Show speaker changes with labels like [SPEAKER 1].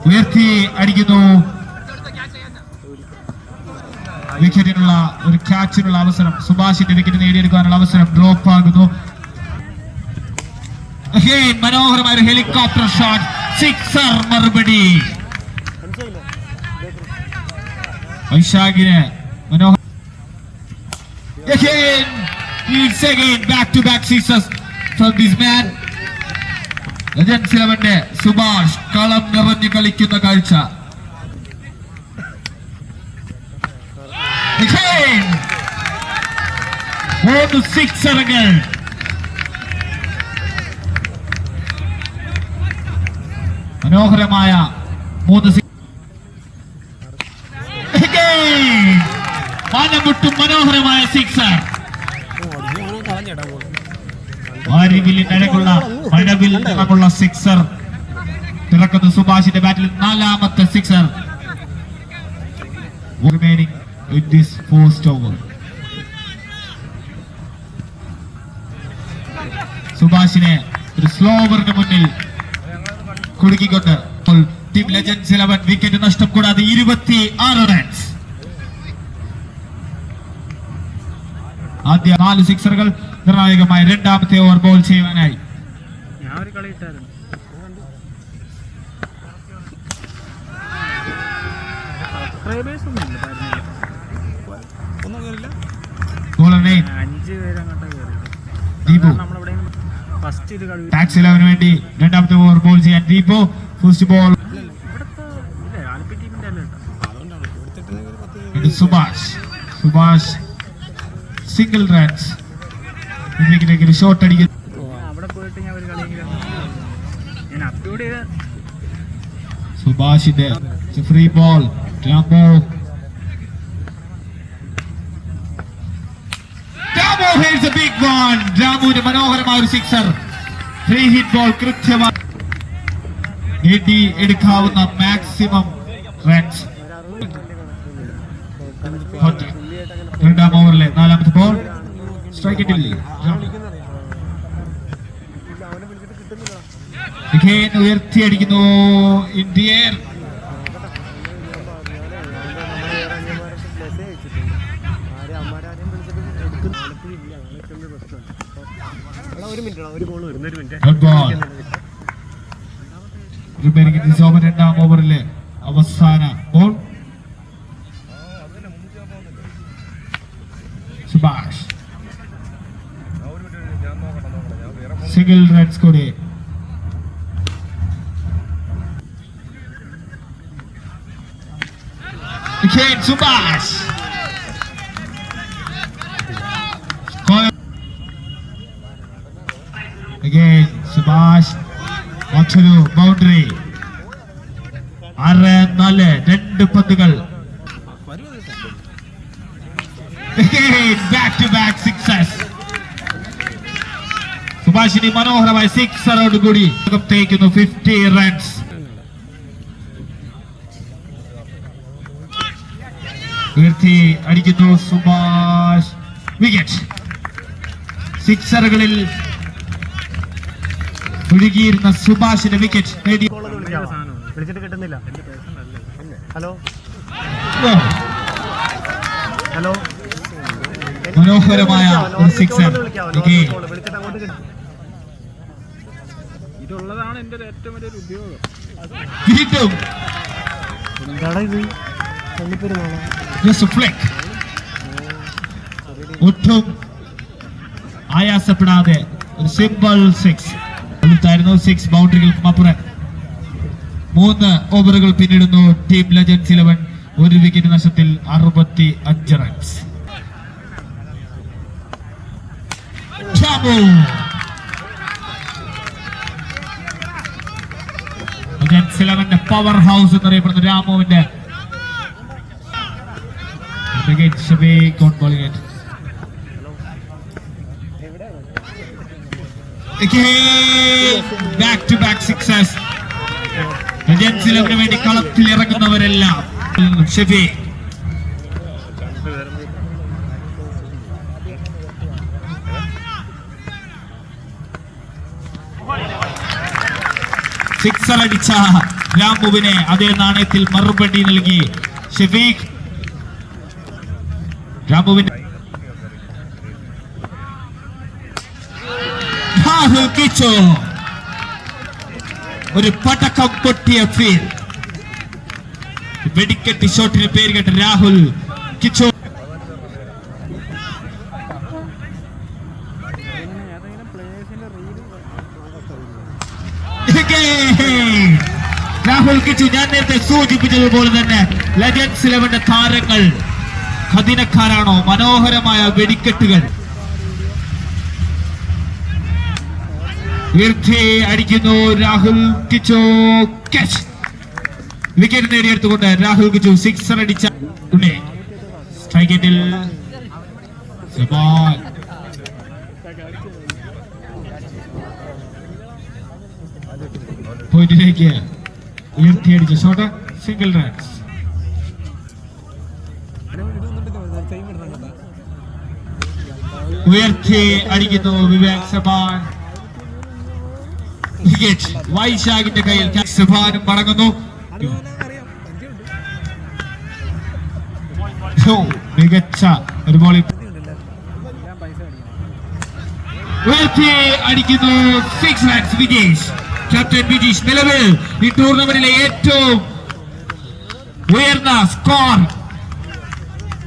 [SPEAKER 1] ഉയർത്തി അടിക്കുന്നു. വിക്കറ്റിനുള്ള ഒരു ക്യാച്ചിനുള്ള അവസരം, സുഭാഷിന്റെ വിക്കറ്റ് നേടിയെടുക്കാനുള്ള അവസരം ഡ്രോപ്പ് ആകുന്നു. മനോഹരമായ ഒരു ഹെലികോപ്റ്റർ ഷോട്ട്, സിക്സർ മറുപടി. വൈശാഖിന് മനോഹര back to back sixes from this man. Legends 11 Subhash കളം നിറഞ്ഞു കളിക്കുന്ന കാഴ്ച. മൂന്ന് സിക്സറുകൾ. മനോഹരമായ മൂന്ന് മനമുട്ടും മനോഹരമായ സിക്സർ. അഴകുള്ള മഴവിൽ നിറമുള്ള സിക്സർ തിറക്കുന്ന സുഭാഷിന്റെ ബാറ്റിൽ നാലാമത്തെ sixer. Remaining in this first over. സുഭാഷിനെ ഒരു സ്ലോ ഓവറിന് മുന്നിൽ കുടുക്കിക്കൊണ്ട് ടീം ലെജൻഡ്സ് 11 വിക്കറ്റ് നഷ്ടം കൂടാതെ 26 റൺസ്. ആദ്യ 4 സിക്സറുകൾ നിർണായകമായി രണ്ടാമത്തെ ഓവർ ബോൾ ചെയ്യുവാനായി. ടാക്സ് 11 വേണ്ടി രണ്ടാമത്തെ ഓവർ ബോൾ ചെയ്യാൻ Deepu. First ball Subhash single runs. Shot അടിക്കുന്നു. സുഭാഷിന്റെ ഫ്രീ ബോൾ. രാമുവിന്റെ മനോഹരമായ ഒരു സിക്സർ. ഫ്രീ ഹിറ്റ് ബോൾ കൃത്യമായി നേടി എടുക്കാവുന്ന മാക്സിമം റൺസ്. രണ്ടാം ഓവറിലെ നാലാമത്തെ ബോൾ സ്ട്രൈക്ക് ഇട്ടില്ലേ. ഉയർത്തിയടിക്കുന്നു. ഇന്ത്യൻ രണ്ടാം ഓവറിലെ അവസാന ബോൾ. സുഭാഷ് സിംഗിൾ റൺസ് കൂടി. സുഭാഷ് സുഭാഷ് മറ്റൊരു ബൗണ്ടറി. 6-4 രണ്ട് പന്തുകൾ. Back to back sixes. Subhashini മനോഹരമായ സിക്സറോട് കൂടി തേക്കുന്നു 50 റൺസ്. ഉയർത്തി അടിക്കുന്നു സുഭാഷ്. വിക്കറ്റ്. സിക്സറുകളിൽ ഒഴുകിയിരുന്ന സുഭാഷിന്റെ വിക്കറ്റ് നേടി.
[SPEAKER 2] കിട്ടുന്നില്ല. ഹലോ ഹലോ
[SPEAKER 1] മനോഹരമായ ഒരു സിക്സർ.
[SPEAKER 2] ഇതുള്ളതാണ് എന്റെ ഏറ്റവും വലിയൊരു ഉപയോഗം.
[SPEAKER 1] ഒട്ടും ആയാസപ്പെടാതെ ഒരു സിമ്പിൾ സിക്സ്. 6 ബൗണ്ടറികൾക്കും അപ്പുറം 3 ഓവറുകൾ പിന്നിടുന്നു ടീം ലെജൻഡ്സ് 11 ഒരു വിക്കറ്റ് നഷ്ടത്തിൽ 65 റൺസ്. ലെജൻഡ്സ് 11 പവർ ഹൗസ് എന്നറിയപ്പെടുന്ന രാമുവിന്റെ back to back sixes. Legends 11 വേണ്ടി കളത്തിൽ ഇറങ്ങുന്നവരെല്ലാം ഷെഫി. സിക്സ് സിക്സർ അടിച്ച രാമുവിനെ അതേ നാണയത്തിൽ മറുപടി നൽകി ഷെഫീഖ്. രാമുവിന്റെ രാഹുൽ കിച്ചു ഒരു പടക്കം പൊട്ടിയ ഫീൽ. വെടിക്കെട്ട് ഷോട്ടിന് പേര് കേട്ട രാഹുൽ കിച്ചു. രാഹുൽ കിച്ചു, ഞാൻ നേരത്തെ സൂചിപ്പിച്ചതുപോലെ തന്നെ ലെജൻഡ്സ് 11 താരങ്ങൾ ഖദിനക്കാരാണോ? മനോഹരമായ വെടിക്കെട്ടുകൾ ഉയർത്തി അടിക്കുന്നു രാഹുൽ കിച്ചു. ക്യാച്ച്, വിക്കറ്റ് നേടിയെടുത്തുകൊണ്ട് രാഹുൽ കിച്ചു സിക്സർ അടിച്ച സ്ട്രൈക്കിൽ പോയിന്റിലേക്ക് ഉയർത്തിയടിച്ച ഷോട്ട്, സിംഗിൾ റൺസ്. ഉയർത്തി അടിക്കുന്നു വിവേക് സബാൻ. വിക്കറ്റ് വൈശാഖിന്റെ കയ്യിൽ. സബാനും മടങ്ങുന്നു. മികച്ച ഒരു ബോളിംഗ്. ഉയർത്തി അടിക്കുന്നു 6 റൺസ്. വിജേഷ്, ക്യാപ്റ്റൻ വിജീഷ് നിലവിൽ ഈ ടൂർണമെന്റിലെ ഏറ്റവും ഉയർന്ന സ്കോർ